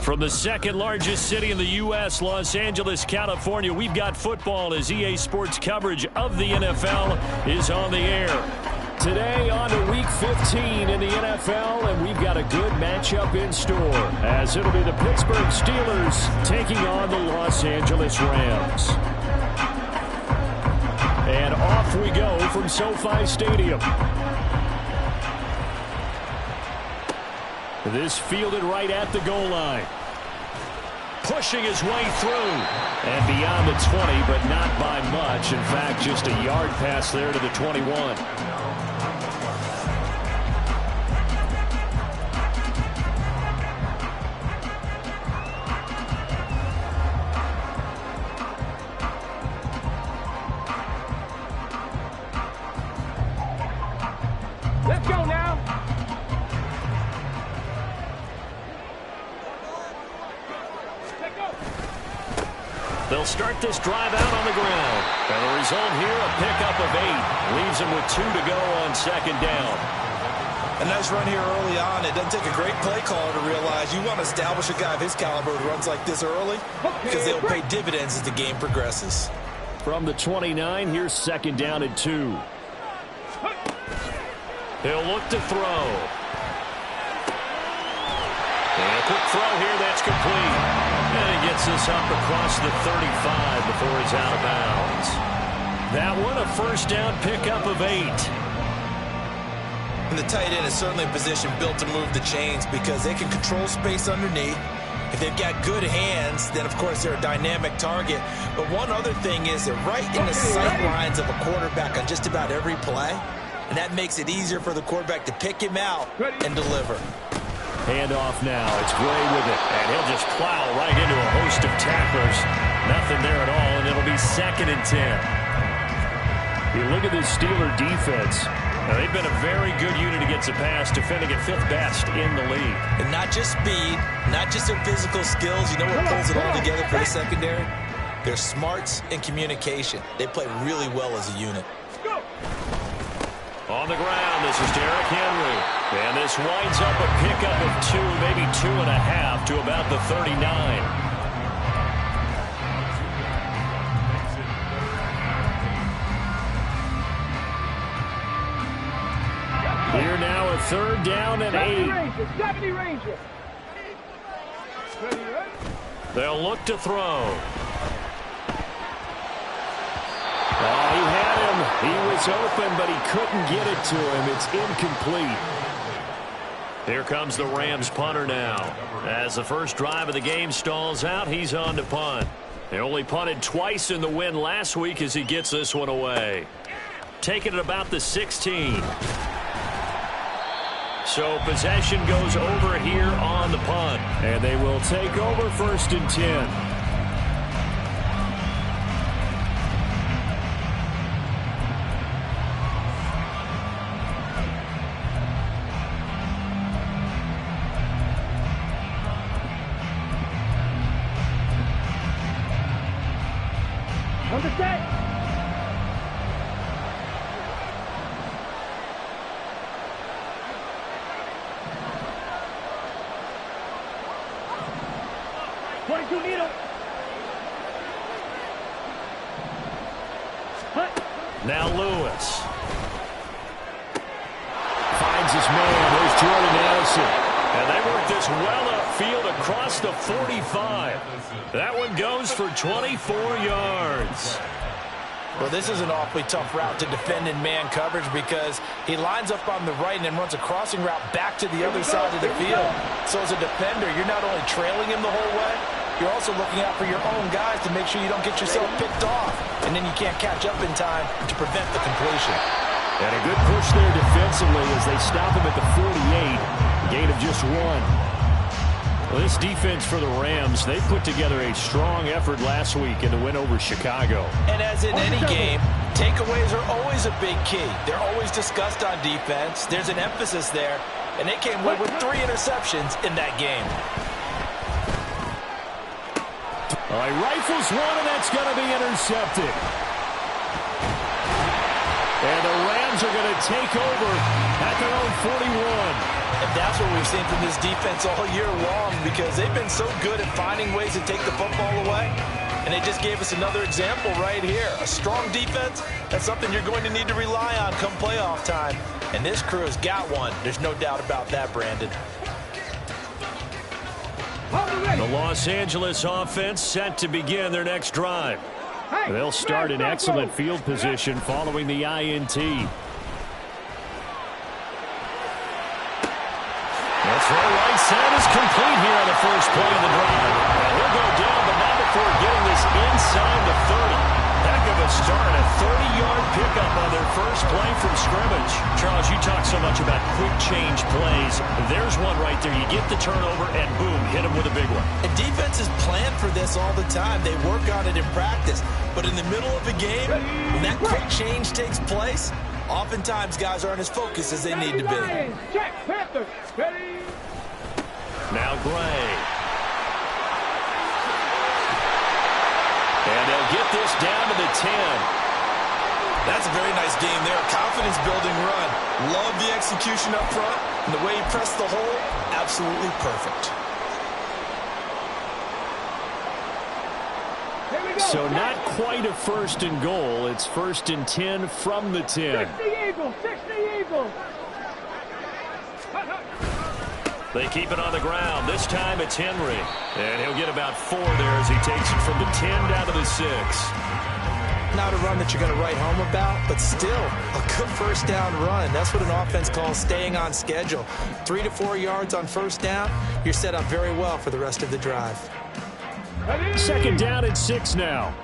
From the second largest city in the U.S., Los Angeles, California, we've got football as EA Sports coverage of the NFL is on the air. Today on to Week 15 in the NFL, and we've got a good matchup in store as it'll be the Pittsburgh Steelers taking on the Los Angeles Rams. And off we go from SoFi Stadium. This fielded right at the goal line. Pushing his way through. And beyond the 20, but not by much. In fact, just a yard pass there to the 21. Let's go now. They'll start this drive out on the ground. And the result here, a pickup of 8. Leaves them with 2 to go on second down. A nice run here early on. It doesn't take a great play caller to realize you want to establish a guy of his caliber who runs like this early because they'll pay dividends as the game progresses. From the 29, here's second down and 2. He'll look to throw. And a quick throw here, that's complete. And he gets this up across the 35 before he's out of bounds. That one, a first down pickup of 8. And the tight end is certainly a position built to move the chains because they can control space underneath. If they've got good hands, then of course they're a dynamic target. But one other thing is they're right in the sight lines of a quarterback on just about every play. And that makes it easier for the quarterback to pick him out and deliver. Handoff now. It's Gray with it. And he'll just plow right into a host of tacklers. Nothing there at all, and it'll be second and 10. You look at this Steeler defense. Now, they've been a very good unit against the pass, defending at 5th best in the league. And not just speed, not just their physical skills. You know what pulls it all together for the secondary? Their smarts and communication. They play really well as a unit. On the ground, this is Derrick Henry. And this winds up a pickup of 2, maybe 2.5 to about the 39. Here now a third down and 8. 70 Ranger. They'll look to throw. Oh, he had him. He was open, but he couldn't get it to him. It's incomplete. Here comes the Rams punter now. As the first drive of the game stalls out, he's on to punt. They only punted twice in the win last week as he gets this one away. Taking it about the 16. So possession goes over here on the punt. And they will take over first and 10. Understand? Now Lewis. Finds his man. There's Jordan Addison. And they work this well upfield across the 45. That one goes for 24 yards. Well, this is an awfully tough route to defend in man coverage because he lines up on the right and then runs a crossing route back to the other side of the field. So as a defender, you're not only trailing him the whole way, you're also looking out for your own guys to make sure you don't get yourself picked off. And then you can't catch up in time to prevent the completion. And a good push there defensively as they stop him at the 48. Gain of just 1. Well, this defense for the Rams, they put together a strong effort last week in the win over Chicago. And as in any game, takeaways are always a big key. They're always discussed on defense. There's an emphasis there. And they came away with 3 interceptions in that game. All right, rifles one, and that's going to be intercepted. And the Rams are going to take over at their own 41. And that's what we've seen from this defense all year long, because they've been so good at finding ways to take the football away. And they just gave us another example right here. A strong defense, that's something you're going to need to rely on come playoff time. And this crew has got one. There's no doubt about that, Brandon. The Los Angeles offense set to begin their next drive. They'll start in excellent field position following the INT. The throw right side is complete here on the first play of the drive. And he'll go down, but not before getting this inside the 30. Heck of a start, a 30-yard pickup on their first play from scrimmage. Charles, you talk so much about quick change plays. There's one right there. You get the turnover, and boom, hit him with a big one. And defenses plan for this all the time. They work on it in practice. But in the middle of the game, when that quick change takes place, oftentimes guys aren't as focused as they need to be. Now Gray. And they'll get this down to the 10. That's a very nice game there. Confidence-building run. Love the execution up front. And the way he pressed the hole, absolutely perfect. So not quite a first and goal. It's first and 10 from the 10. 60 Eagles, 60 Eagles. They keep it on the ground. This time it's Henry. And he'll get about 4 there as he takes it from the 10 down to the 6. Not a run that you're going to write home about, but still a good first down run. That's what an offense calls staying on schedule. 3 to 4 yards on first down, you're set up very well for the rest of the drive. Second down and 6 now.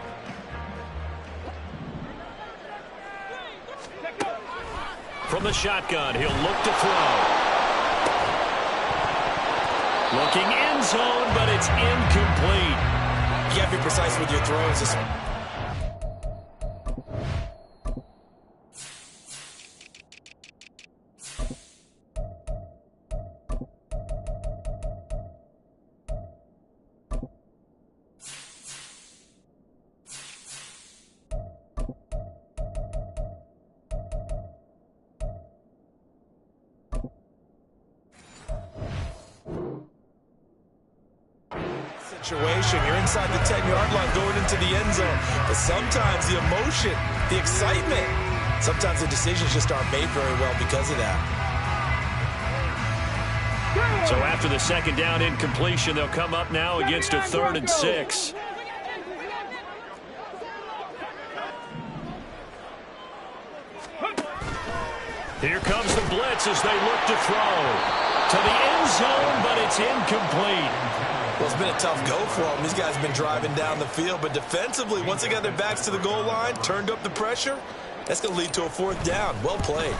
From the shotgun, he'll look to throw. Looking end zone, but it's incomplete. You got to be precise with your throws. You're inside the 10-yard line going into the end zone. But sometimes the emotion, the excitement, sometimes the decisions just aren't made very well because of that. So after the second down incompletion, they'll come up now against a 3rd and 6. Here comes the blitz as they look to throw. To the end zone, but it's incomplete. Well, it's been a tough go for them. These guys have been driving down the field, but defensively, once they got their backs to the goal line, turned up the pressure, that's going to lead to a 4th down. Well played.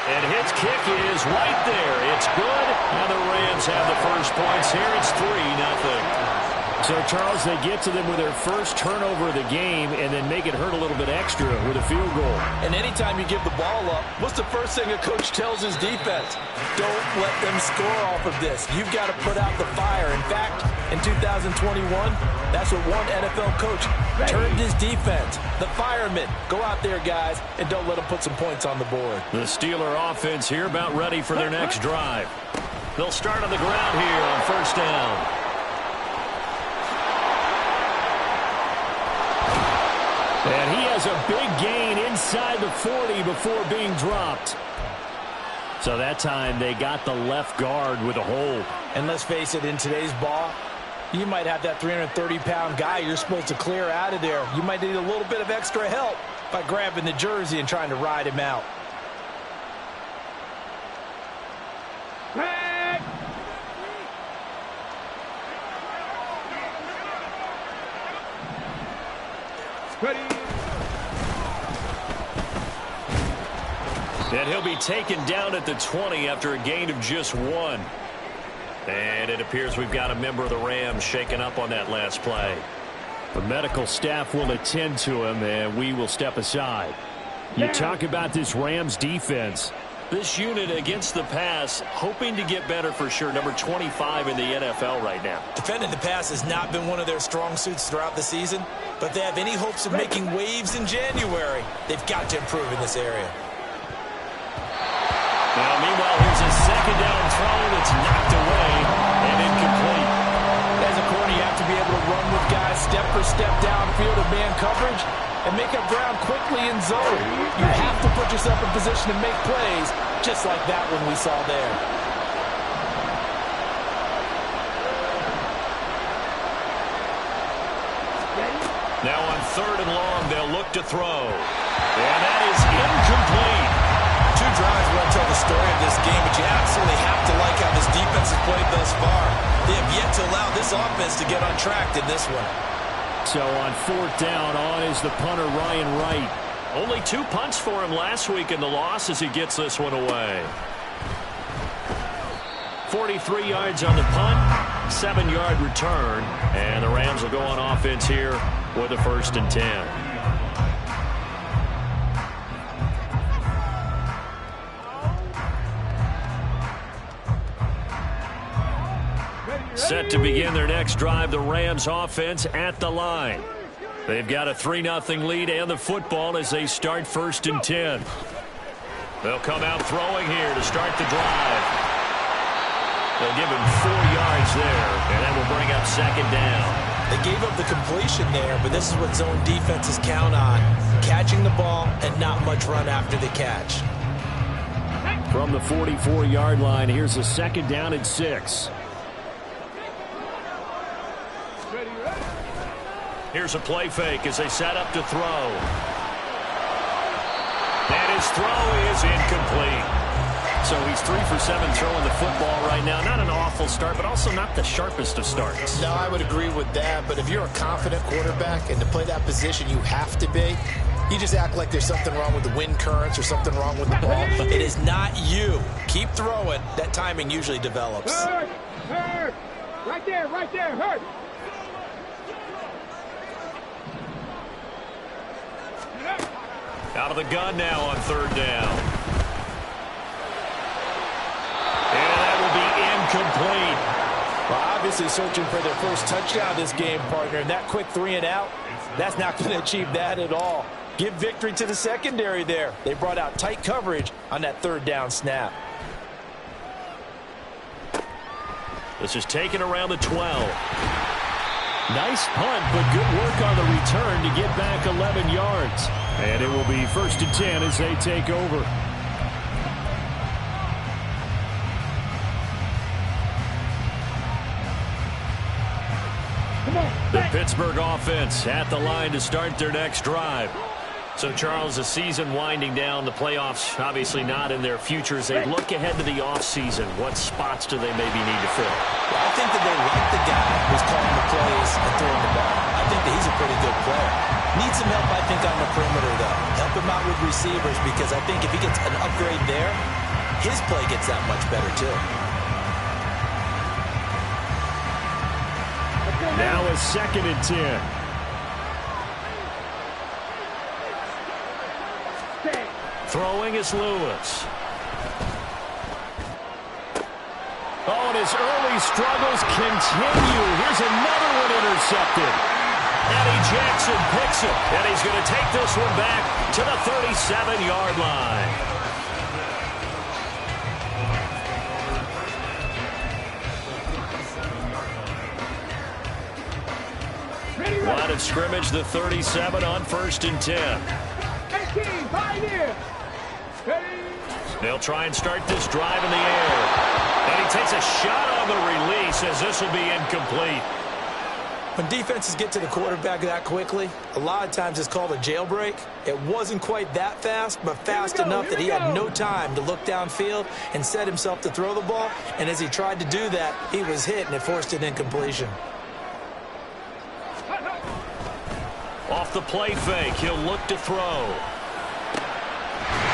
And his kick is right there. It's good, and the Rams have the first points here. It's 3-0. So, Charles, they get to them with their first turnover of the game and then make it hurt a little bit extra with a field goal. And anytime you give the ball up, what's the first thing a coach tells his defense? Don't let them score off of this. You've got to put out the fire. In fact, in 2021, that's what one NFL coach turned his defense. The firemen. Go out there, guys, and don't let them put some points on the board. The Steeler offense here about ready for their next drive. They'll start on the ground here on first down. And he has a big gain inside the 40 before being dropped. So that time they got the left guard with a hold. And let's face it, in today's ball, you might have that 330-pound guy you're supposed to clear out of there. You might need a little bit of extra help by grabbing the jersey and trying to ride him out. And he'll be taken down at the 20 after a gain of just 1. And it appears we've got a member of the Rams shaken up on that last play. The medical staff will attend to him, and we will step aside. You talk about this Rams defense. This unit against the pass, hoping to get better for sure. Number 25 in the NFL right now. Defending the pass has not been one of their strong suits throughout the season, but if they have any hopes of making waves in January, they've got to improve in this area. Now, meanwhile, here's a second down throw that's knocked away and incomplete. As a corner, you have to be able to run with guys step for step downfield in man coverage and make up ground quickly in zone. You have to put yourself in position to make plays, just like that one we saw there. Now on 3rd and long, they'll look to throw. And that is incomplete. 2 drives won't tell the story of this game, but you absolutely have to like how this defense has played thus far. They have yet to allow this offense to get on track in this one. So on 4th down, on is the punter, Ryan Wright. Only 2 punts for him last week in the loss as he gets this one away. 43 yards on the punt, 7-yard return, and the Rams will go on offense here with a 1st and 10. Set to begin their next drive, the Rams offense at the line. They've got a 3-0 lead and the football as they start 1st and 10. They'll come out throwing here to start the drive. They'll give him 4 yards there, and that will bring up 2nd down. They gave up the completion there, but this is what zone defenses count on. Catching the ball and not much run after the catch. From the 44-yard line, here's a 2nd down and 6. Here's a play fake as they set up to throw. And his throw is incomplete. So he's 3 for 7 throwing the football right now. Not an awful start, but also not the sharpest of starts. No, I would agree with that. But if you're a confident quarterback and to play that position you have to be, you just act like there's something wrong with the wind currents or something wrong with the ball. It is not you. Keep throwing. That timing usually develops. Hurt! Hurt! Right there, hurt! Out of the gun now on 3rd down. And that will be incomplete. Well, obviously searching for their first touchdown this game, partner. And that quick 3 and out, that's not going to achieve that at all. Give victory to the secondary there. They brought out tight coverage on that 3rd down snap. This is taken around the 12. Nice punt, but good work on the return to get back 11 yards. And it will be 1st and 10 as they take over. The Pittsburgh offense at the line to start their next drive. So, Charles, the season winding down, the playoffs obviously not in their future. As they look ahead to the offseason, what spots do they maybe need to fill? Well, I think that they like the guy who's calling the plays and throwing the ball. I think that he's a pretty good player. Needs some help, I think, on the perimeter, though. Help him out with receivers, because I think if he gets an upgrade there, his play gets that much better, too. Now a 2nd and 10. Throwing is Lewis. Oh, and his early struggles continue. Here's another one intercepted. Eddie Jackson picks it, and he's going to take this one back to the 37-yard line. Line of scrimmage, the 37 on 1st and 10. 18, pioneer. They'll try and start this drive in the air. And he takes a shot on the release as this will be incomplete. When defenses get to the quarterback that quickly, a lot of times it's called a jailbreak. It wasn't quite that fast, but fast enough that he had no time to look downfield and set himself to throw the ball. And as he tried to do that, he was hit, and it forced an incompletion. Off the play fake, he'll look to throw.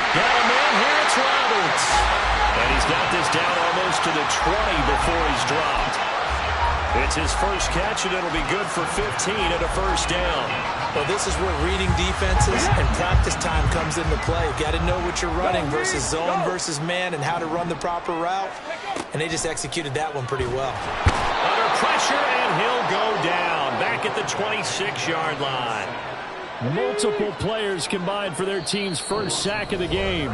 Got him in, here it's Roberts. And he's got this down almost to the 20 before he's dropped. It's his first catch, and it'll be good for 15 at a 1st down. Well, this is where reading defenses and practice time comes into play. You've got to know what you're running versus zone versus man and how to run the proper route. And they just executed that one pretty well. Under pressure, and he'll go down. Back at the 26-yard line. Multiple players combined for their team's first sack of the game.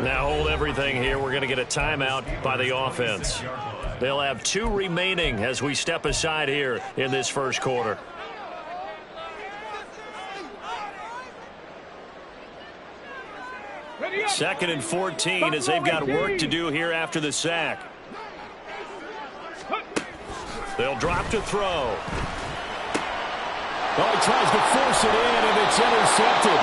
Now hold everything here. We're going to get a timeout by the offense. They'll have 2 remaining as we step aside here in this first quarter. Second and 14 as they've got work to do here after the sack. They'll drop to throw. Oh, he tries to force it in, and it's intercepted.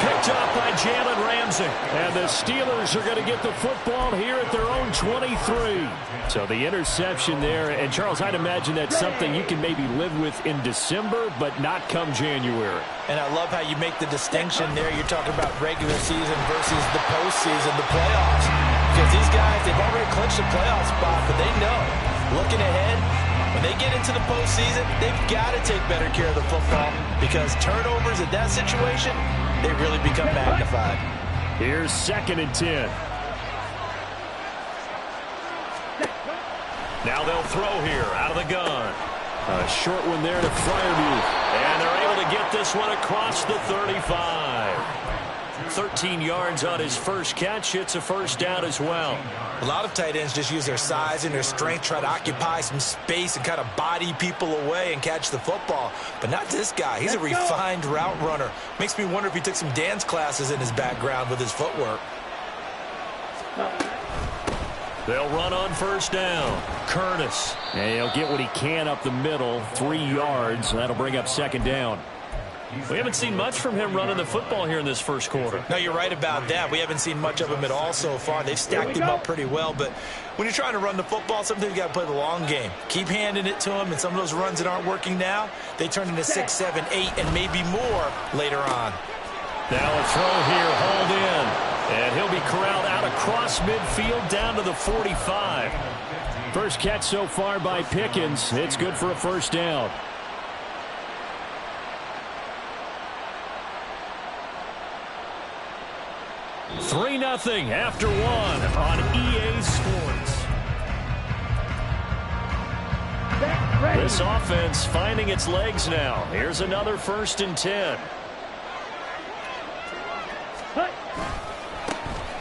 Picked up by Jalen Ramsey. And the Steelers are going to get the football here at their own 23. So the interception there. And, Charles, I'd imagine that's something you can maybe live with in December, but not come January. And I love how you make the distinction there. You're talking about regular season versus the postseason, the playoffs. Because these guys, they've already clinched a playoff spot, but they know, looking ahead, when they get into the postseason, they've got to take better care of the football because turnovers in that situation, they really become magnified. Here's 2nd and 10. Now they'll throw here out of the gun. A short one there to Freiermuth. And they're able to get this one across the 35. 13 yards on his first catch. It's a first down as well. A lot of tight ends just use their size and their strength, try to occupy some space and kind of body people away and catch the football. But not this guy. He's a refined route runner. Makes me wonder if he took some dance classes in his background with his footwork. They'll run on first down. Curtis. And he'll get what he can up the middle. 3 yards. That'll bring up 2nd down. We haven't seen much from him running the football here in this first quarter. No, you're right about that. We haven't seen much of him at all so far. They've stacked him up pretty well, but when you're trying to run the football, sometimes you got to play the long game. Keep handing it to him, and some of those runs that aren't working now, they turn into 6, 7, 8, and maybe more later on. Now a throw here, hauled in, and he'll be corralled out across midfield down to the 45. First catch so far by Pickens. It's good for a first down. Three 3-0 after 1 on EA Sports. This offense finding its legs now. Here's another 1st and 10.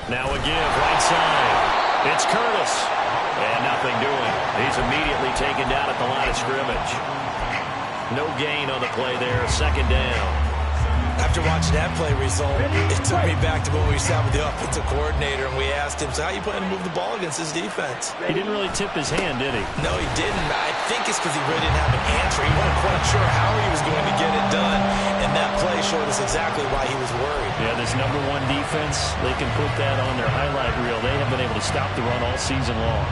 Now a give, right side. It's Curtis. And nothing doing. He's immediately taken down at the line of scrimmage. No gain on the play there. 2nd down. After watching that play result, it took me back to when we sat with the offensive coordinator and we asked him, so how you plan to move the ball against this defense? He didn't really tip his hand, did he? No, he didn't. I think it's because he really didn't have an answer. He wasn't quite sure how he was going to get it done, and that play showed us exactly why he was worried. Yeah, this #1 defense, they can put that on their highlight reel. They have been able to stop the run all season long.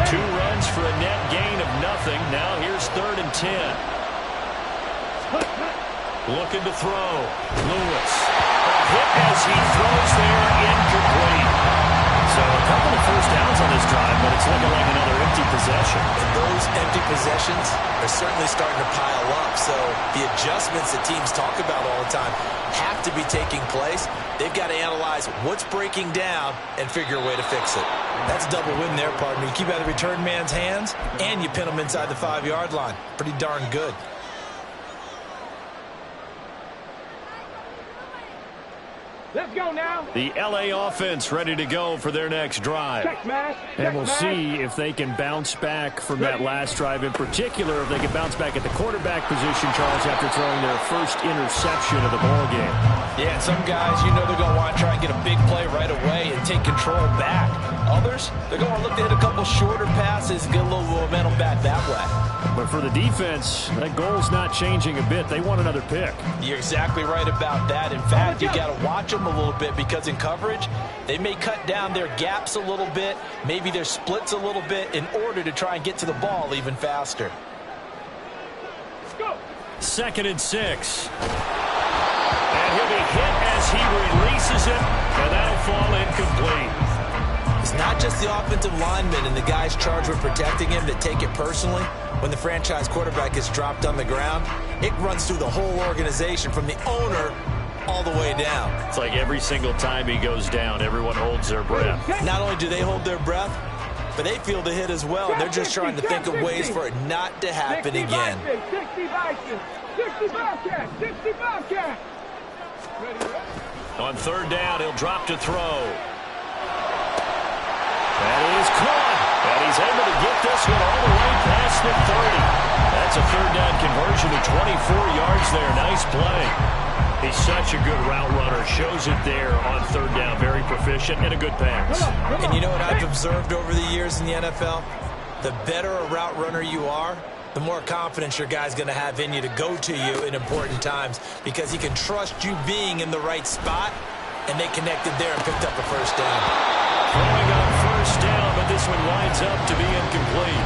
2 runs for a net gain of nothing. Now here's 3rd and 10. Looking to throw. Lewis. A hit as he throws there, incomplete. So a couple of first downs on this drive, but it's looking like another empty possession. And those empty possessions are certainly starting to pile up. So the adjustments that teams talk about all the time have to be taking place. They've got to analyze what's breaking down and figure a way to fix it. That's a double win there, partner. You keep out of the return man's hands, and you pin him inside the 5-yard line. Pretty darn good. Let's go now. The LA offense ready to go for their next drive. Check, Mash. And we'll see if they can bounce back from that last drive. In particular, if they can bounce back at the quarterback position, Charles, after throwing their first interception of the ballgame. Yeah, and some guys, you know they're going to want to try and get a big play right away and take control back. Others, they're going to look to hit a couple shorter passes and get a little momentum back that way. But for the defense, that goal's not changing a bit. They want another pick. You're exactly right about that. In fact, you got to watch them a little bit because in coverage, they may cut down their gaps a little bit, maybe their splits a little bit in order to try and get to the ball even faster. Let's go. 2nd and 6. And he'll be hit as he releases it, and that'll fall incomplete. It's not just the offensive linemen and the guys charged with protecting him that take it personally. When the franchise quarterback gets dropped on the ground, it runs through the whole organization from the owner all the way down. It's like every single time he goes down, everyone holds their breath. Not only do they hold their breath, but they feel the hit as well. They're just trying to think of ways for it not to happen again. 60 Vikings, 60 Bobcats, 60 Bobcats. On third down, he'll drop to throw. That is caught. And he's able to get this one all the way past the 30. That's a third down conversion of 24 yards there. Nice play. He's such a good route runner. Shows it there on third down. Very proficient and a good pass. And you know what I've observed over the years in the NFL? The better a route runner you are, the more confidence your guy's going to have in you to go to you in important times because he can trust you being in the right spot, and they connected there and picked up a first down. Throwing on first down, but this one winds up to be incomplete.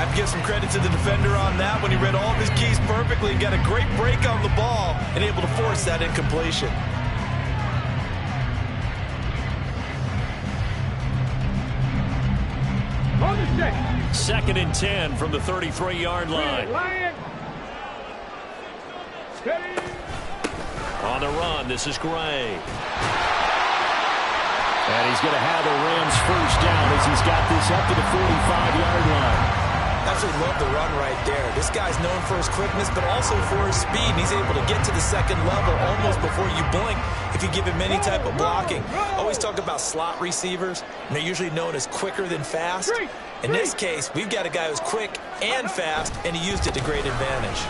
Have to give some credit to the defender on that when he read all of his keys perfectly and got a great break on the ball and able to force that incompletion. On the set. 2nd and 10 from the 33-yard line. Lion. Steady. On the run, this is Gray. And he's going to have the Rams first down as he's got this up to the 45-yard line. Absolutely love the run right there. This guy's known for his quickness, but also for his speed. And he's able to get to the second level almost before you blink if you give him any type of blocking. Always talk about slot receivers, and they're usually known as quicker than fast. In this case, we've got a guy who's quick and fast, and he used it to great advantage.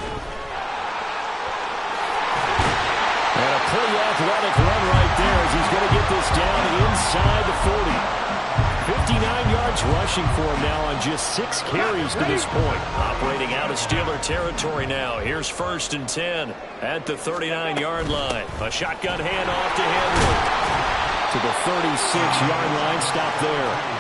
And a pretty athletic run right there as he's going to get this down inside the 40. 59 yards rushing for him now on just 6 carries to this point. Operating out of Steeler territory now. Here's 1st and 10 at the 39-yard line. A shotgun handoff to Henry. To the 36-yard line. Stop there.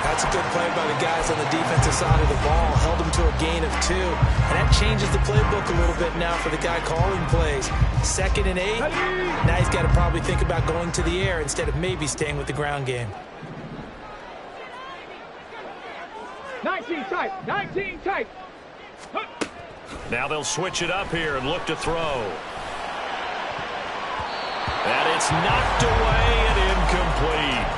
That's a good play by the guys on the defensive side of the ball. Held them to a gain of 2. And that changes the playbook a little bit now for the guy calling plays. 2nd and 8. Now he's got to probably think about going to the air instead of maybe staying with the ground game. 19 tight. 19 tight. Now they'll switch it up here and look to throw. And it's knocked away and incomplete.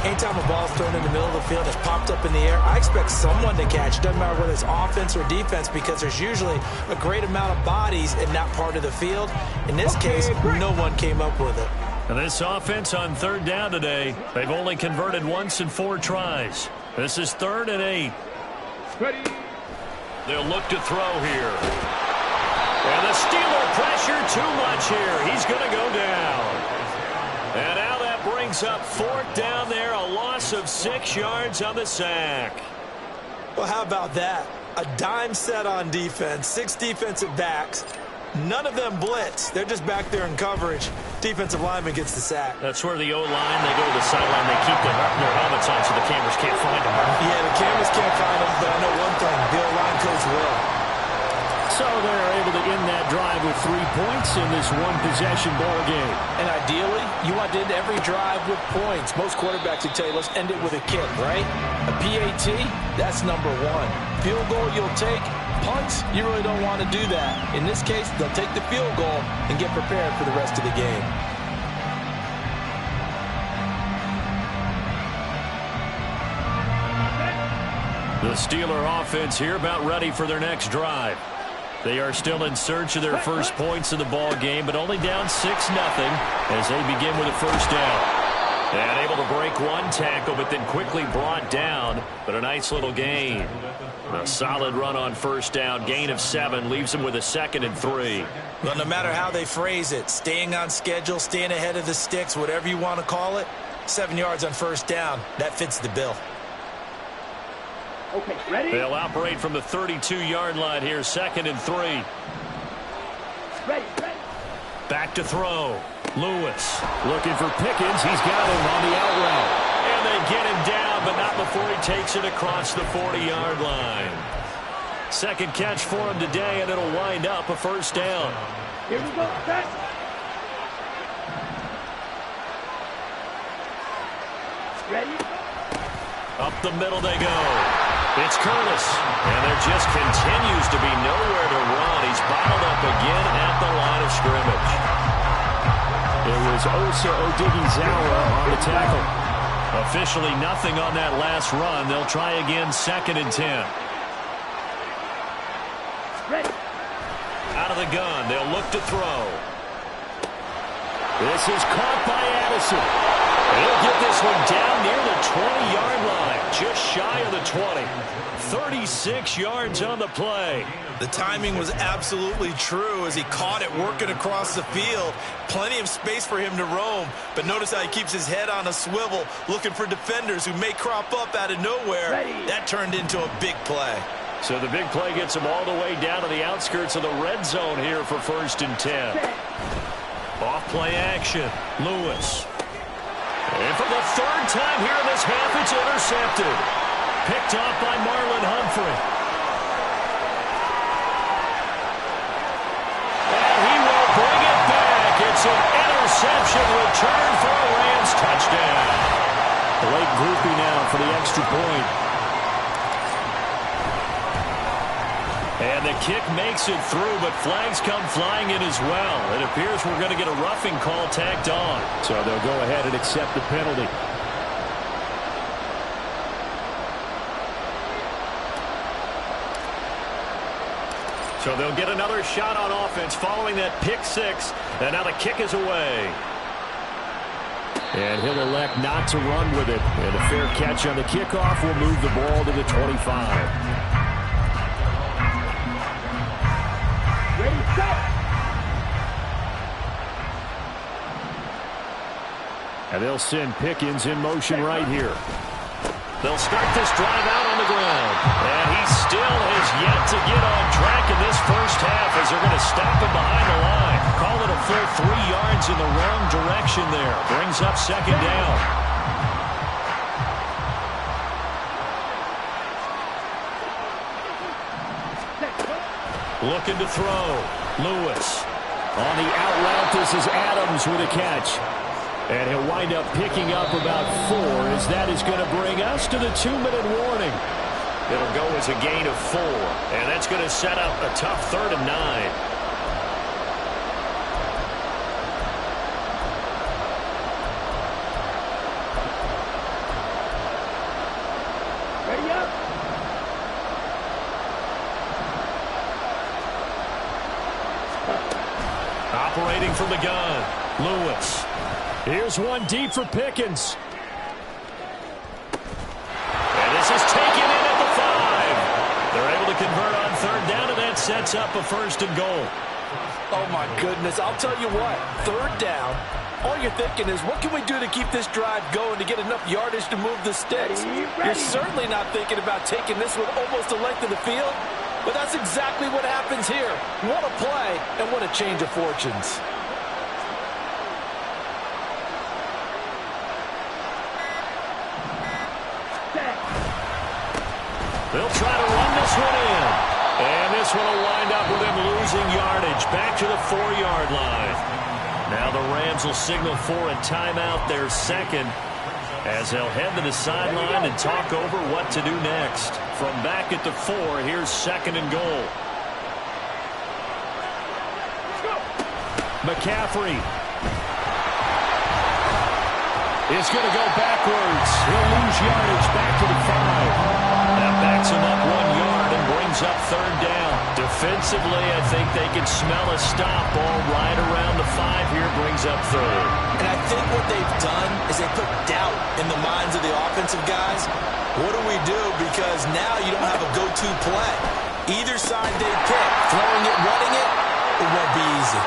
Anytime a ball's thrown in the middle of the field, it's popped up in the air, I expect someone to catch. Doesn't matter whether it's offense or defense because there's usually a great amount of bodies in that part of the field. In this case, no one came up with it. And this offense on third down today, they've only converted once in 4 tries. This is 3rd and 8. Ready. They'll look to throw here. And the Steeler pressure too much here. He's going to go down. And now that brings up 4th down there, a loss of 6 yards on the sack. Well, how about that? A dime set on defense, 6 defensive backs. None of them blitz. They're just back there in coverage. Defensive lineman gets the sack. That's where the O-line, they go to the sideline. They keep their helmets on so the cameras can't find them. Yeah, the cameras can't find them, but I know one thing. The O-line coach will. So they're able to end that drive with 3 points in this one-possession ball game. And ideally, you want to end every drive with points. Most quarterbacks would tell you, let's end it with a kick, right? A PAT, that's number 1. Field goal you'll take. Punts, you really don't want to do that. In this case, they'll take the field goal and get prepared for the rest of the game. The Steeler offense here about ready for their next drive. They are still in search of their first points in the ball game, but only down 6-0 as they begin with a first down. And able to break one tackle, but then quickly brought down. But a nice little gain. A solid run on first down. Gain of 7 leaves them with a 2nd and 3. Well, no matter how they phrase it, staying on schedule, staying ahead of the sticks, whatever you want to call it, 7 yards on first down, that fits the bill. Okay, ready? They'll operate from the 32-yard line here, 2nd and 3. Ready. Back to throw. Lewis looking for Pickens. He's got him on the out route. And they get him down, but not before he takes it across the 40-yard line. Second catch for him today, and it'll wind up a first down. Here we go. Set. Ready? Up the middle they go. It's Curtis. And there just continues to be nowhere to run. He's bottled up again at the line of scrimmage. It was Osa Odighizuwa on the tackle. Officially nothing on that last run. They'll try again, 2nd and 10. Ready. Out of the gun, they'll look to throw. This is caught by Addison. He'll get this one down near the 20-yard line, just shy of the 20. 36 yards on the play. The timing was absolutely true as he caught it working across the field. Plenty of space for him to roam, but notice how he keeps his head on a swivel, looking for defenders who may crop up out of nowhere. Ready. That turned into a big play. So the big play gets him all the way down to the outskirts of the red zone here for 1st and 10. Off play action, Lewis. And for the 3rd time here in this half, it's intercepted. Picked off by Marlon Humphrey. And he will bring it back. It's an interception return for a Rams touchdown. Blake Grupe now for the extra point. And the kick makes it through, but flags come flying in as well. It appears we're going to get a roughing call tacked on. So they'll go ahead and accept the penalty. So they'll get another shot on offense following that pick 6. And now the kick is away. And he'll elect not to run with it. And a fair catch on the kickoff will move the ball to the 25. Ready, set. And they'll send Pickens in motion right here. They'll start this drive out on the ground. And he still has yet to get on track in this first half as they're going to stop him behind the line. Call it a full 3 yards in the wrong direction there. Brings up 2nd down. Looking to throw. Lewis. On the out route, this is Adams with a catch. And he'll wind up picking up about 4 as that is going to bring us to the 2-minute warning. It'll go as a gain of 4. And that's going to set up a tough 3rd and 9. Ready up. Operating from the gun, Lewis. Here's one deep for Pickens. And this is taken in at the 5. They're able to convert on 3rd down, and that sets up a 1st and goal. Oh, my goodness. I'll tell you what, 3rd down, all you're thinking is, what can we do to keep this drive going to get enough yardage to move the sticks? You're certainly not thinking about taking this with almost the length of the field, but that's exactly what happens here. What a play, and what a change of fortunes. They'll try to run this one in. And this one will wind up with him losing yardage back to the 4-yard line. Now the Rams will signal for a timeout, their 2nd, as they'll head to the sideline and talk over what to do next. From back at the 4, here's 2nd and goal. McCaffrey is going to go backwards. He'll lose yardage back to the 5. That backs him up 1 yard and brings up 3rd down. Defensively, I think they can smell a stop. Ball right around the 5 here, brings up 3rd. And I think what they've done is they put doubt in the minds of the offensive guys. What do we do? Because now you don't have a go-to play. Either side they pick, throwing it, running it, it won't be easy.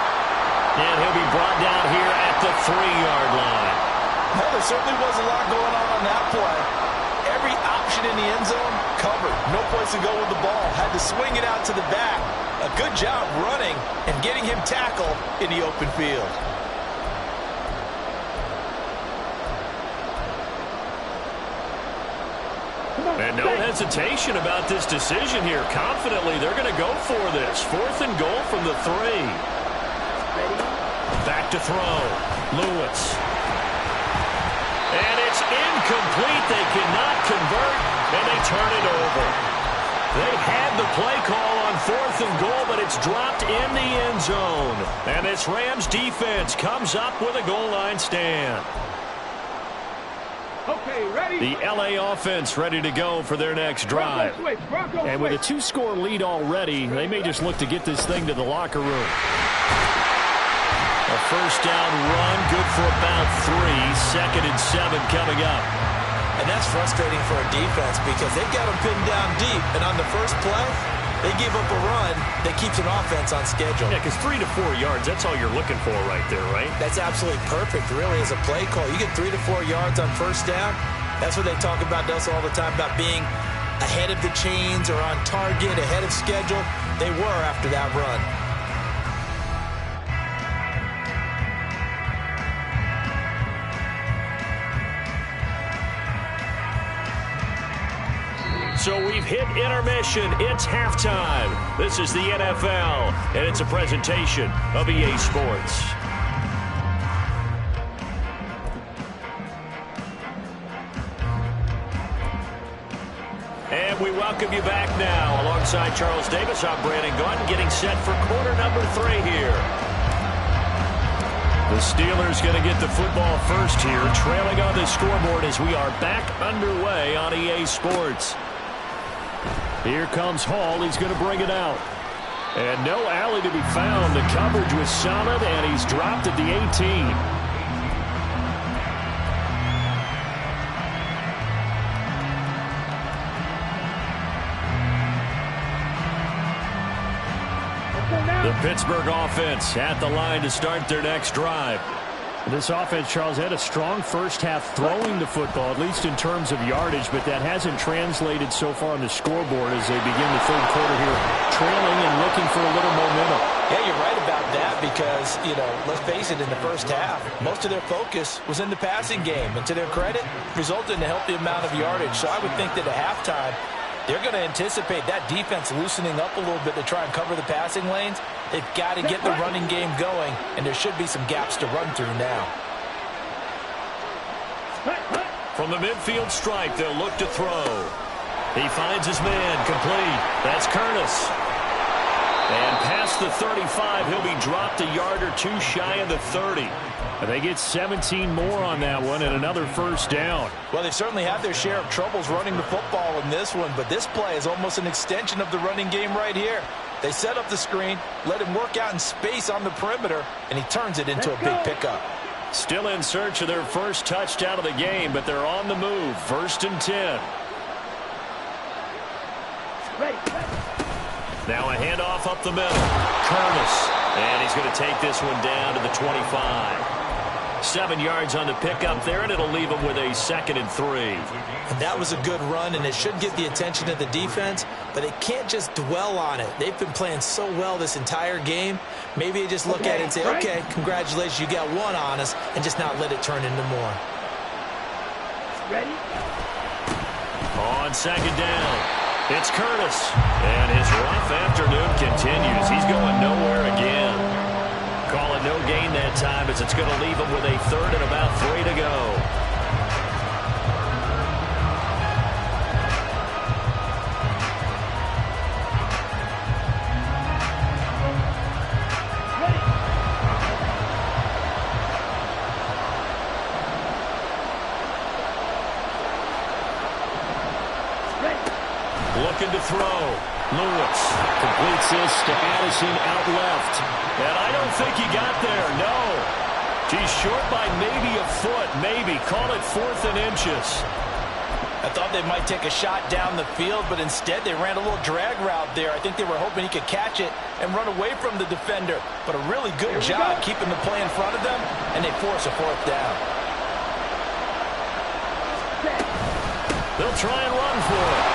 And he'll be brought down here at the 3-yard line. Well, there certainly was a lot going on that play. Every option in the end zone covered. No place to go with the ball. Had to swing it out to the back. A good job running and getting him tackled in the open field. And no hesitation about this decision here. Confidently, they're going to go for this. 4th and goal from the 3. Back to throw. Lewis. And it's incomplete. They cannot convert, and they turn it over. They had the play call on 4th and goal, but it's dropped in the end zone. And this Rams defense comes up with a goal line stand. Okay, ready? The LA offense ready to go for their next drive. And with a 2-score lead already, they may just look to get this thing to the locker room. A first down run, good for about 3. 2nd and 7 coming up. And that's frustrating for a defense because they've got them pinned down deep. And on the first play, they give up a run that keeps an offense on schedule. Yeah, because 3 to 4 yards, that's all you're looking for right there, right? That's absolutely perfect, really, as a play call. You get 3 to 4 yards on first down. That's what they talk about to us all the time, about being ahead of the chains or on target, ahead of schedule. They were after that run. So we've hit intermission. It's halftime. This is the NFL, and it's a presentation of EA Sports. And we welcome you back now. Alongside Charles Davis, I'm Brandon Gunn, getting set for quarter number 3 here. The Steelers going to get the football first here, trailing on the scoreboard as we are back underway on EA Sports. Here comes Hall. He's going to bring it out. And no alley to be found. The coverage was solid, and he's dropped at the 18. The Pittsburgh offense at the line to start their next drive. This offense, Charles, had a strong first half throwing the football, at least in terms of yardage, but that hasn't translated so far on the scoreboard as they begin the third quarter here, trailing and looking for a little momentum. Yeah, you're right about that because, let's face it, in the first half, most of their focus was in the passing game. And to their credit, resulted in a healthy amount of yardage. So I would think that at halftime, they're going to anticipate that defense loosening up a little bit to try and cover the passing lanes. They've got to get the running game going, and there should be some gaps to run through now. From the midfield stripe, they'll look to throw. He finds his man, complete. That's Curtis. And past the 35, he'll be dropped a yard or 2 shy of the 30. They get 17 more on that one and another first down. Well, they certainly had their share of troubles running the football in this one, but this play is almost an extension of the running game right here. They set up the screen, let him work out in space on the perimeter, and he turns it into a big pickup. Still in search of their first touchdown of the game, but they're on the move. 1st and 10. Now a handoff up the middle. Curtis. And he's going to take this one down to the 25. 7 yards on the pickup there, and it'll leave him with a 2nd and 3. And that was a good run, and it should get the attention of the defense, but they can't just dwell on it. They've been playing so well this entire game. Maybe they just look at it and say, okay, congratulations, you got 1 on us, and just not let it turn into more. Ready? On 2nd down, it's Curtis. And his rough afternoon continues. He's going nowhere again. Call it no gain that time as it's going to leave him with a 3rd and about 3 to go. Looking to throw. Lewis completes this to Addison out left. And I don't think he got there, no. He's short by maybe a foot, maybe. Call it 4th and inches. I thought they might take a shot down the field, but instead they ran a little drag route there. I think they were hoping he could catch it and run away from the defender. But a really good job keeping the play in front of them, and they force a 4th down. They'll try and run for it.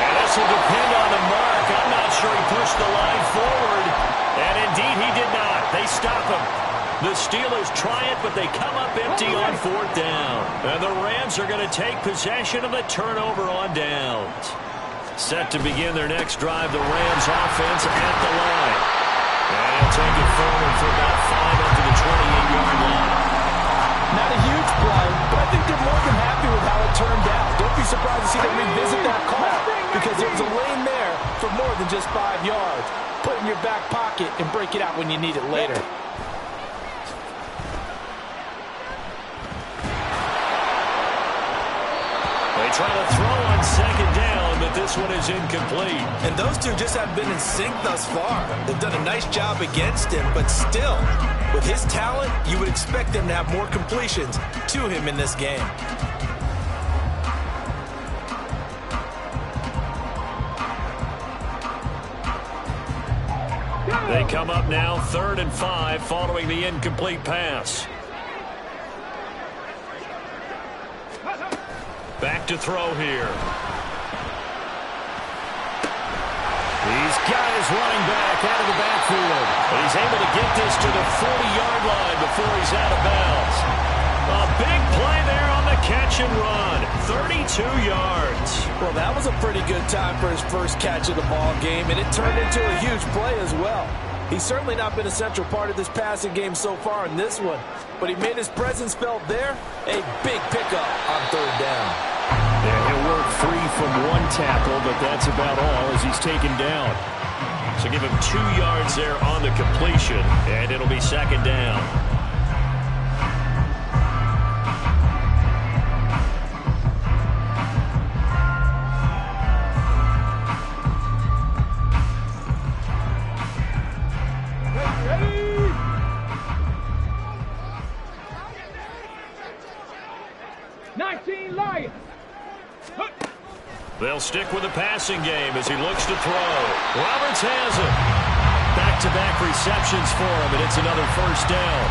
And this will depend on the mark. I'm not sure he pushed the line forward. And indeed, he did not. They stop him. The Steelers try it, but they come up empty on 4th down. And the Rams are going to take possession of the turnover on downs. Set to begin their next drive, the Rams offense at the line. And take it forward for about 5 up to the 28-yard line. Not a huge play, but I think they're more than happy with how it turned out. Don't be surprised to see them revisit that call because there was a lane there for more than just 5 yards. Put it in your back pocket and break it out when you need it later. Trying to throw on second down, but this one is incomplete. And those two just haven't been in sync thus far. They've done a nice job against him, but still, with his talent, you would expect them to have more completions to him in this game. They come up now 3rd and 5 following the incomplete pass. Back to throw here. He's got his running back out of the backfield. But he's able to get this to the 40-yard line before he's out of bounds. A big play there on the catch and run. 32 yards. Well, that was a pretty good time for his first catch of the ball game, and it turned into a huge play as well. He's certainly not been a central part of this passing game so far in this one, but he made his presence felt there. A big pickup on 3rd down. Yeah, he'll work free from one tackle, but that's about all as he's taken down. So give him 2 yards there on the completion, and it'll be 2nd down. They'll stick with the passing game as he looks to throw. Roberts has it. Back-to-back receptions for him, and it's another 1st down.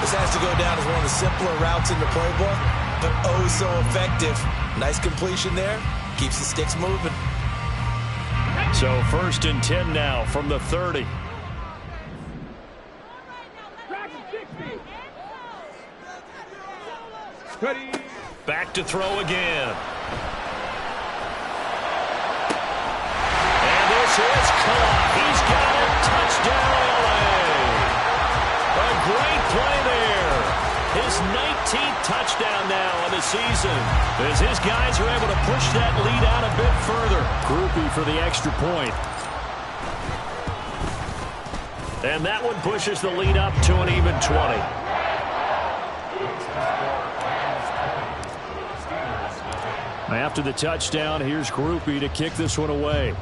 This has to go down as one of the simpler routes in the playbook, but oh so effective. Nice completion there. Keeps the sticks moving. So 1st and 10 now from the 30. Back to throw again. It's caught. He's got it. Touchdown, LA. A great play there. His 19th touchdown now on the season. As his guys are able to push that lead out a bit further. Groupie for the extra point. And that one pushes the lead up to an even 20. After the touchdown, here's Groupie to kick this one away.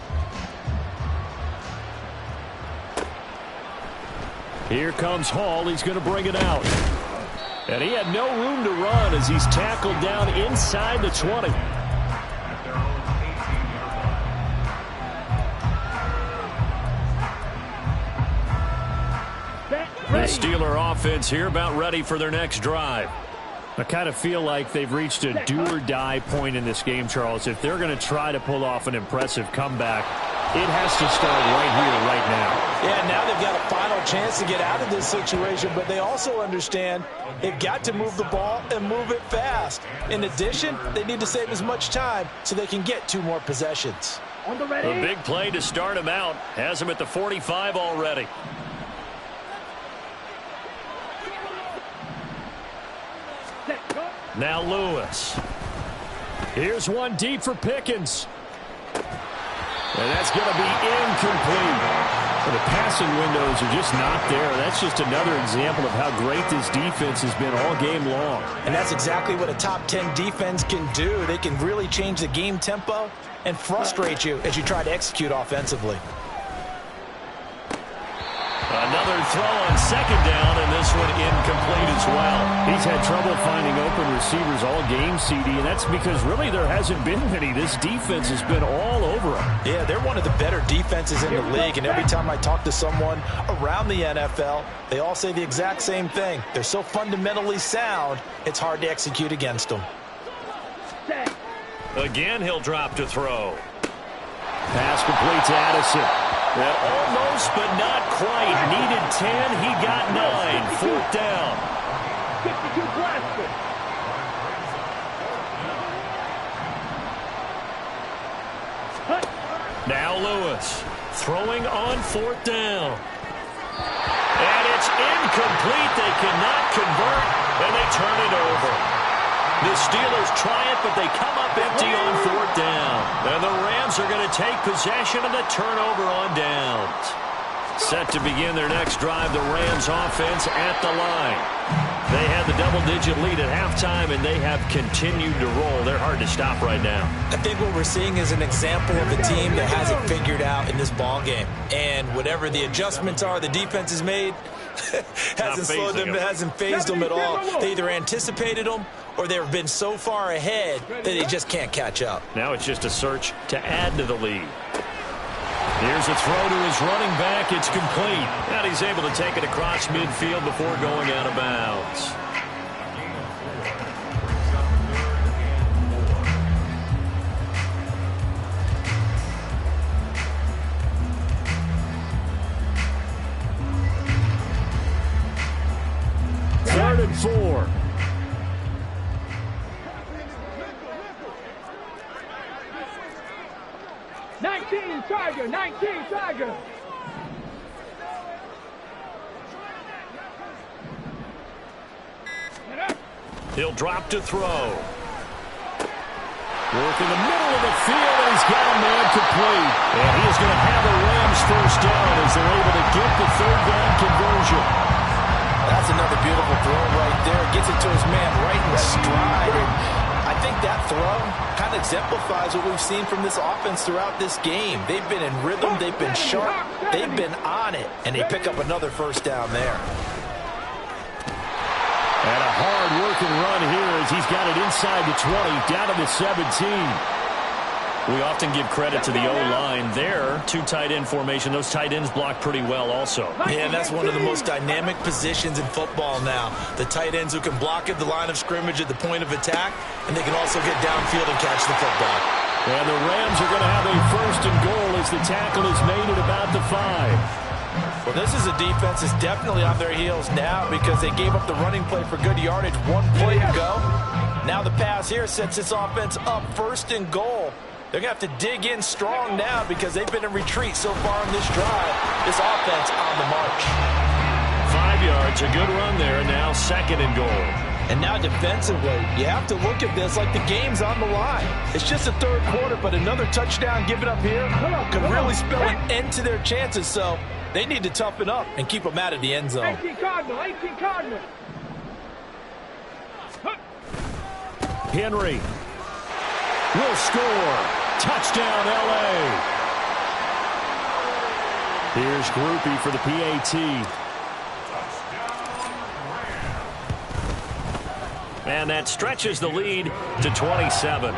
Here comes Hall. He's going to bring it out. And he had no room to run as he's tackled down inside the 20. The Steeler offense here about ready for their next drive. I kind of feel like they've reached a do-or-die point in this game, Charles. If they're going to try to pull off an impressive comeback, it has to start right here, right now. Yeah, now they've got a final chance to get out of this situation, but they also understand they've got to move the ball and move it fast. In addition, they need to save as much time so they can get 2 more possessions. A big play to start him out. Has him at the 45 already. Now Lewis. Here's one deep for Pickens. And that's going to be incomplete. The passing windows are just not there. That's just another example of how great this defense has been all game long. And that's exactly what a top 10 defense can do. They can really change the game tempo and frustrate you as you try to execute offensively. Another throw on 2nd down, and this one incomplete as well. He's had trouble finding open receivers all game, CD, and that's because really there hasn't been many. This defense has been all over him. Yeah, they're one of the better defenses in the league, and every time I talk to someone around the NFL, they all say the exact same thing. They're so fundamentally sound, it's hard to execute against them. Again, he'll drop to throw. Pass complete to Addison. That almost, but not quite. Needed 10. He got 9. 4th down. 52 Glasgow. Now Lewis throwing on 4th down. And it's incomplete. They cannot convert, and they turn it over. The Steelers try it, but they come up empty on 4th down. And the Rams are going to take possession of the turnover on downs. Set to begin their next drive, the Rams offense at the line. They had the double-digit lead at halftime, and they have continued to roll. They're hard to stop right now. I think what we're seeing is an example of a team that has it figured out in this ball game. And whatever the adjustments are the defense has made, hasn't slowed them, hasn't phased them at all. They either anticipated them or they've been so far ahead that they just can't catch up. Now it's just a search to add to the lead. Here's a throw to his running back. It's complete. And he's able to take it across midfield before going out of bounds. Third and 4. Tiger, 19 Tiger. He'll drop to throw. Work in the middle of the field, and he's got a man complete. And he is going to have the Rams first down as they're able to get the third down conversion. That's another beautiful throw right there. Gets it to his man right in stride. And I think that throw kind of exemplifies what we've seen from this offense throughout this game. They've been in rhythm. They've been sharp. They've been on it. And they pick up another first down there. And a hard-working run here as he's got it inside the 20, down to the 17. We often give credit to the O-line there. Two tight end formation. Those tight ends block pretty well also. Yeah, and that's one of the most dynamic positions in football now. The tight ends who can block at the line of scrimmage at the point of attack, and they can also get downfield and catch the football. And the Rams are going to have a first and goal as the tackle is made at about the 5. Well, this is a defense that's definitely on their heels now because they gave up the running play for good yardage one play ago. Now the pass here sets this offense up first and goal. They're going to have to dig in strong now because they've been in retreat so far in this drive. This offense on the march. 5 yards, a good run there, now second and goal. And now defensively, you have to look at this like the game's on the line. It's just the third quarter, but another touchdown given up here could really spell an end to their chances. So they need to toughen up and keep them out of the end zone. 18 Cardinal, 18 Cardinal. Henry will score. Touchdown, L.A. Here's Groupie for the PAT. And that stretches the lead to 27.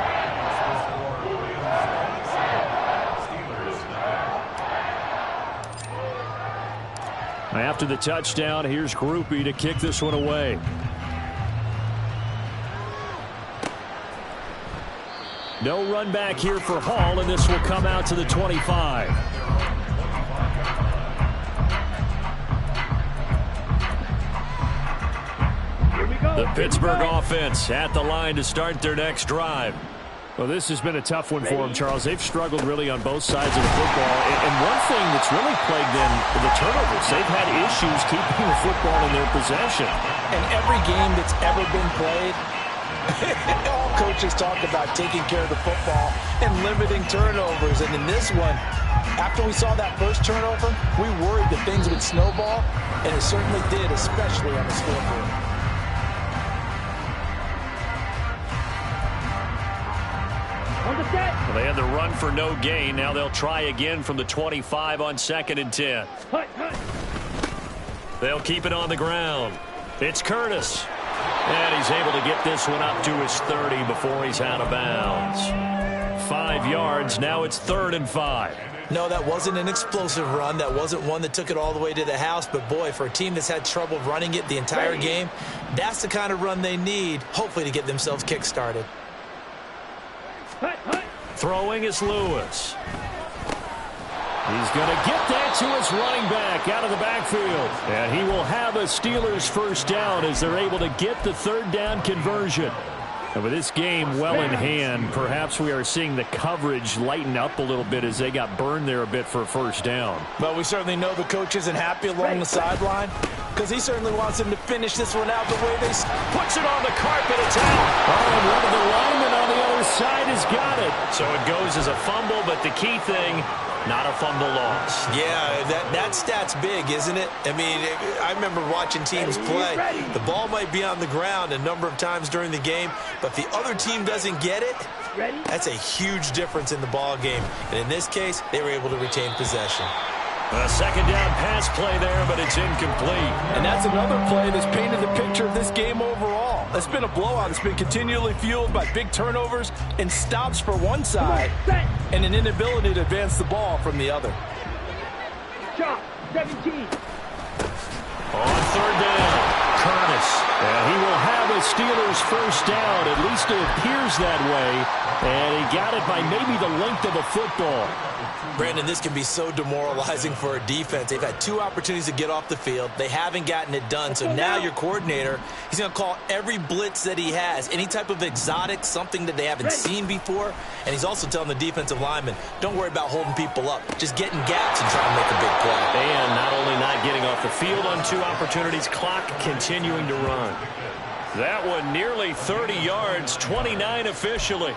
After the touchdown, here's Groupie to kick this one away. No run back here for Hall, and this will come out to the 25. The Pittsburgh offense at the line to start their next drive. Well, this has been a tough one for them, Charles. They've struggled really on both sides of the football. And one thing that's really plagued them, the turnovers. They've had issues keeping the football in their possession. And every game that's ever been played, all coaches talk about taking care of the football and limiting turnovers. And in this one, after we saw that first turnover, we worried that things would snowball, and it certainly did, especially on the scoreboard. Well, they had the run for no gain. Now they'll try again from the 25 on 2nd and 10. They'll keep it on the ground. It's Curtis. And he's able to get this one up to his 30 before he's out of bounds. 5 yards. Now it's 3rd and 5. No, that wasn't an explosive run. That wasn't one that took it all the way to the house. But, boy, for a team that's had trouble running it the entire game, that's the kind of run they need, hopefully, to get themselves kick-started. Throwing is Lewis. He's going to get that to his running back out of the backfield. And he will have a Steelers first down as they're able to get the third down conversion. And with this game well in hand, perhaps we are seeing the coverage lighten up a little bit as they got burned there a bit for a first down. Well, we certainly know the coach isn't happy along the sideline because he certainly wants him to finish this one out the way they puts it on the carpet. It's out. Oh, and one of the linemen on the other side has got it. So it goes as a fumble, but the key thing, not a fumble loss. Yeah, that stat's big, isn't it? I mean, I remember watching teams play. The ball might be on the ground a number of times during the game, but if the other team doesn't get it, that's a huge difference in the ball game. And in this case, they were able to retain possession. A second down pass play there, but it's incomplete. And that's another play that's painted the picture of this game overall. It's been a blowout. It's been continually fueled by big turnovers and stops for one side and an inability to advance the ball from the other. Shot, 17. On third down, Curtis. And he will have a Steelers first down. At least it appears that way. And he got it by maybe the length of a football. Brandon, this can be so demoralizing for a defense. They've had 2 opportunities to get off the field. They haven't gotten it done. So now your coordinator, he's going to call every blitz that he has, any type of exotic, something that they haven't seen before. And he's also telling the defensive linemen, don't worry about holding people up. Just get in gaps and try and make a big play. And not only not getting off the field on 2 opportunities, clock continuing to run. That one nearly 30 yards, 29 officially.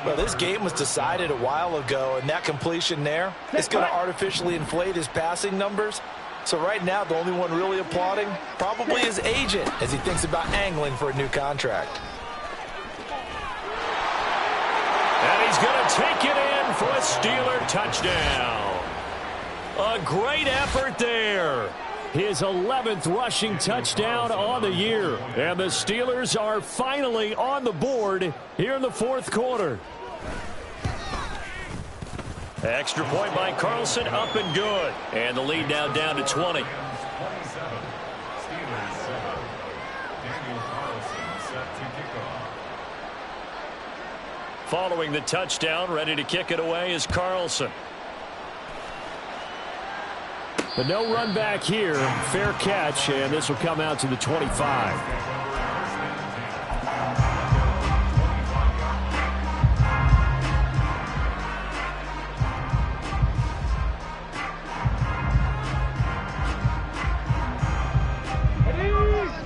Well, this game was decided a while ago, and that completion there is going to artificially inflate his passing numbers. So right now, the only one really applauding probably his agent as he thinks about angling for a new contract. And he's going to take it in for a Steeler touchdown. A great effort there. His 11th rushing touchdown on the year. And the Steelers are finally on the board here in the 4th quarter. Extra point by Carlson, up and good. And the lead now down to 20. Following the touchdown, ready to kick it away is Carlson. But no run back here. Fair catch, and this will come out to the 25.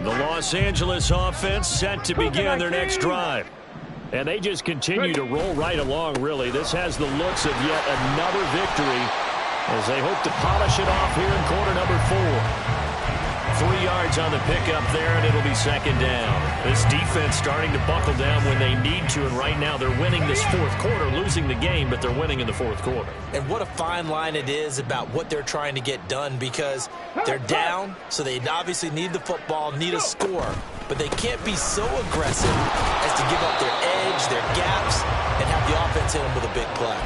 The Los Angeles offense set to begin their next drive. And they just continue to roll right along, really. This has the looks of yet another victory as they hope to polish it off here in quarter number 4. 3 yards on the pickup there, and it'll be second down. This defense starting to buckle down when they need to, and right now they're winning this 4th quarter, losing the game, but they're winning in the 4th quarter. And what a fine line it is about what they're trying to get done, because they're down, so they obviously need the football, need a score, but they can't be so aggressive as to give up their edge, their gaps, and have the offense hit them with a big play.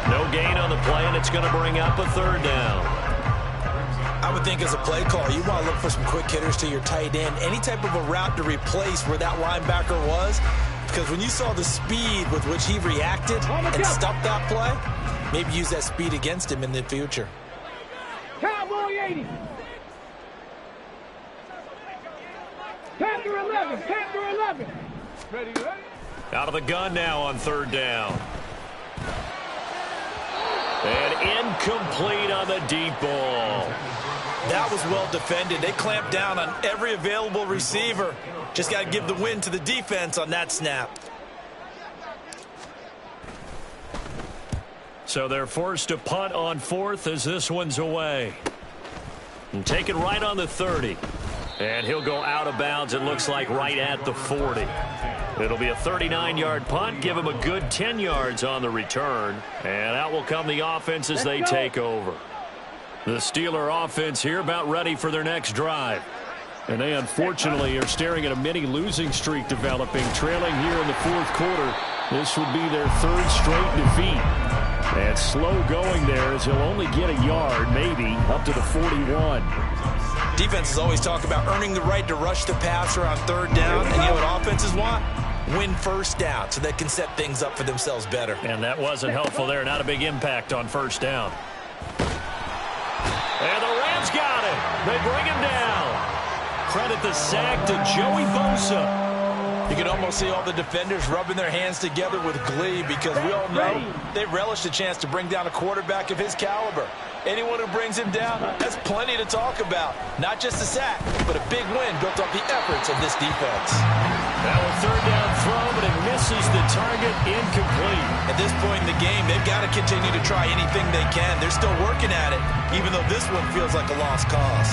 No gain on the play, and it's going to bring up a 3rd down. I would think as a play caller, you want to look for some quick hitters to your tight end, any type of a route to replace where that linebacker was, because when you saw the speed with which he reacted and stopped that play, maybe use that speed against him in the future. Cowboy 80. Panther 11. Panther 11. Ready, ready. Out of the gun now on 3rd down. And incomplete on the deep ball. That was well defended. They clamped down on every available receiver. Just got to give the win to the defense on that snap. So they're forced to punt on 4th as this one's away. And take it right on the 30. And he'll go out of bounds, it looks like, right at the 40. It'll be a 39-yard punt, give him a good 10 yards on the return. And out will come the offense as they take over. The Steeler offense here about ready for their next drive. And they unfortunately are staring at a mini losing streak developing, trailing here in the 4th quarter. This would be their 3rd straight defeat. And slow going there as he'll only get a yard, maybe, up to the 41. Defenses always talk about earning the right to rush the passer on 3rd down. And you know what offenses want? Win 1st down so they can set things up for themselves better. And that wasn't helpful there. Not a big impact on 1st down. And the Rams got it. They bring him down. Credit the sack to Joey Bosa. You can almost see all the defenders rubbing their hands together with glee because we all know they relish the chance to bring down a quarterback of his caliber. Anyone who brings him down, that's plenty to talk about. Not just a sack, but a big win built off the efforts of this defense. Now a third down throw, but it misses the target, incomplete. At this point in the game, they've got to continue to try anything they can. They're still working at it, even though this one feels like a lost cause.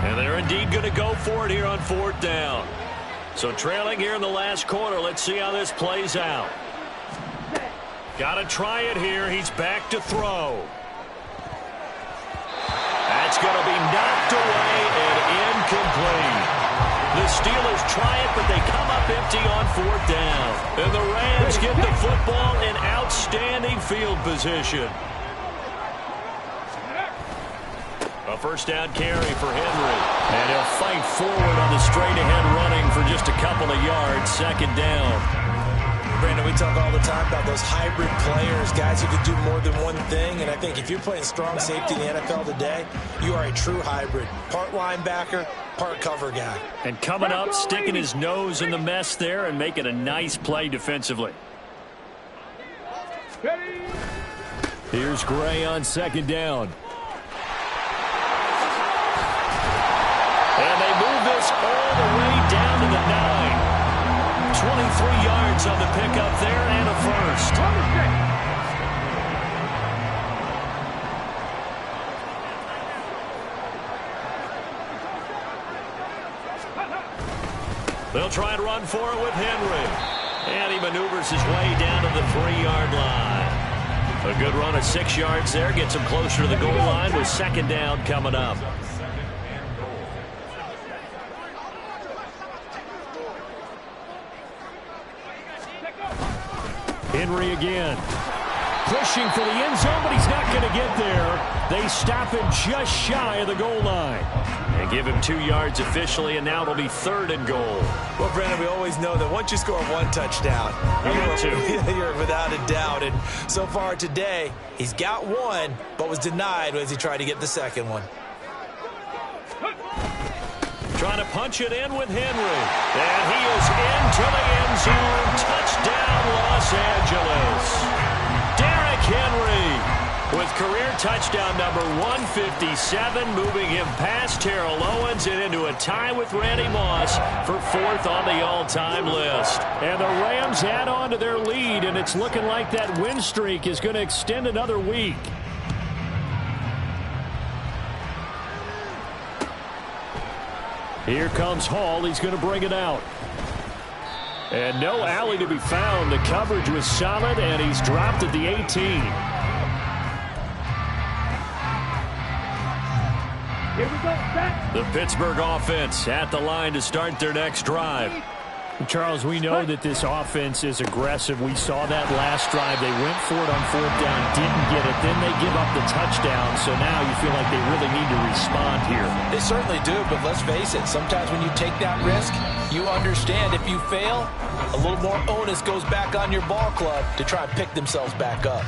And they're indeed going to go for it here on fourth down. So trailing here in the last quarter. Let's see how this plays out. Got to try it here. He's back to throw. That's going to be knocked away and incomplete. The Steelers try it, but they come up empty on fourth down. And the Rams get the football in outstanding field position. A first down carry for Henry. And he'll fight forward on the straight-ahead running for just a couple of yards. Second down. Brandon, we talk all the time about those hybrid players, guys who can do more than one thing. And I think if you're playing strong safety in the NFL today, you are a true hybrid. Part linebacker, part cover guy. And coming up, sticking his nose in the mess there and making a nice play defensively. Here's Gray on second down. And they move this all the way down to the 9. 23 yards on the pickup there and a first. They'll try and run for it with Henry. And he maneuvers his way down to the 3-yard line. A good run of 6 yards there. Gets him closer to the goal line with second down coming up. Henry again. Pushing for the end zone, but he's not going to get there. They stop him just shy of the goal line. And give him 2 yards officially, and now it'll be third and goal. Well, Brandon, we always know that once you score one touchdown, you're without a doubt. And so far today, he's got one, but was denied as he tried to get the second one. Trying to punch it in with Henry. And he is into the end zone. Touchdown, Los Angeles. Derrick Henry with career touchdown number 157, moving him past Terrell Owens and into a tie with Randy Moss for fourth on the all-time list. And the Rams add on to their lead, and it's looking like that win streak is going to extend another week. Here comes Hall. He's going to bring it out. And no alley to be found. The coverage was solid, and he's dropped at the 18. Here we go, set. The Pittsburgh offense at the line to start their next drive. Charles, we know that this offense is aggressive. We saw that last drive. They went for it on fourth down, didn't get it. Then they give up the touchdown, so now you feel like they really need to respond here. They certainly do, but let's face it. Sometimes when you take that risk, you understand if you fail, a little more onus goes back on your ball club to try and pick themselves back up.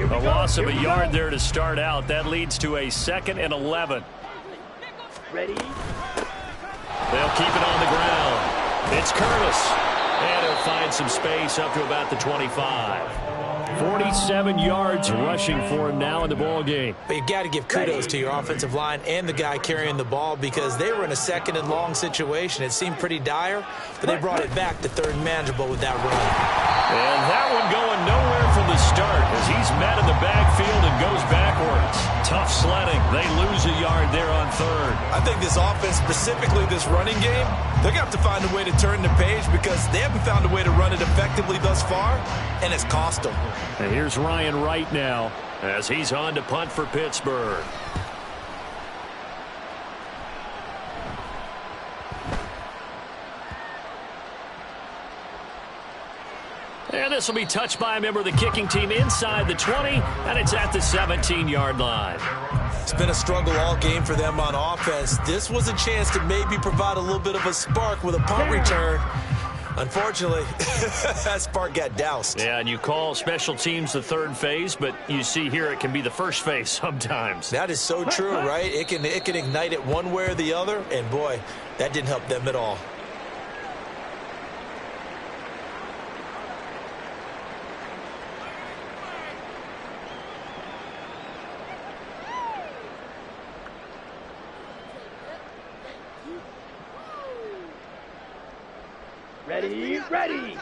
A loss of a yard there to start out. That leads to a 2nd and 11. Ready? They'll keep it on the ground. It's Curtis. And he'll find some space up to about the 25. 47 yards rushing for him now in the ball game. But you got to give kudos to your offensive line and the guy carrying the ball because they were in a 2nd and long situation. It seemed pretty dire, but they brought it back to 3rd and manageable with that run. And that one going nowhere from the start as he's met in the backfield and goes backwards. Tough sledding. They lose a yard there on 3rd. I think this offense, specifically this running game, they're going to have to find a way to turn the page because they haven't found a way to run it effectively thus far, and it's cost them. And here's Ryan Wright now as he's on to punt for Pittsburgh. And this will be touched by a member of the kicking team inside the 20, and it's at the 17-yard line. It's been a struggle all game for them on offense. This was a chance to maybe provide a little bit of a spark with a punt return. Unfortunately, that spark got doused. Yeah, and you call special teams the third phase, but you see here it can be the first phase sometimes. That is so true, right? It can ignite it one way or the other, and boy, that didn't help them at all. Ready, ready.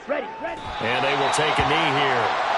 Ready, ready. And they will take a knee here.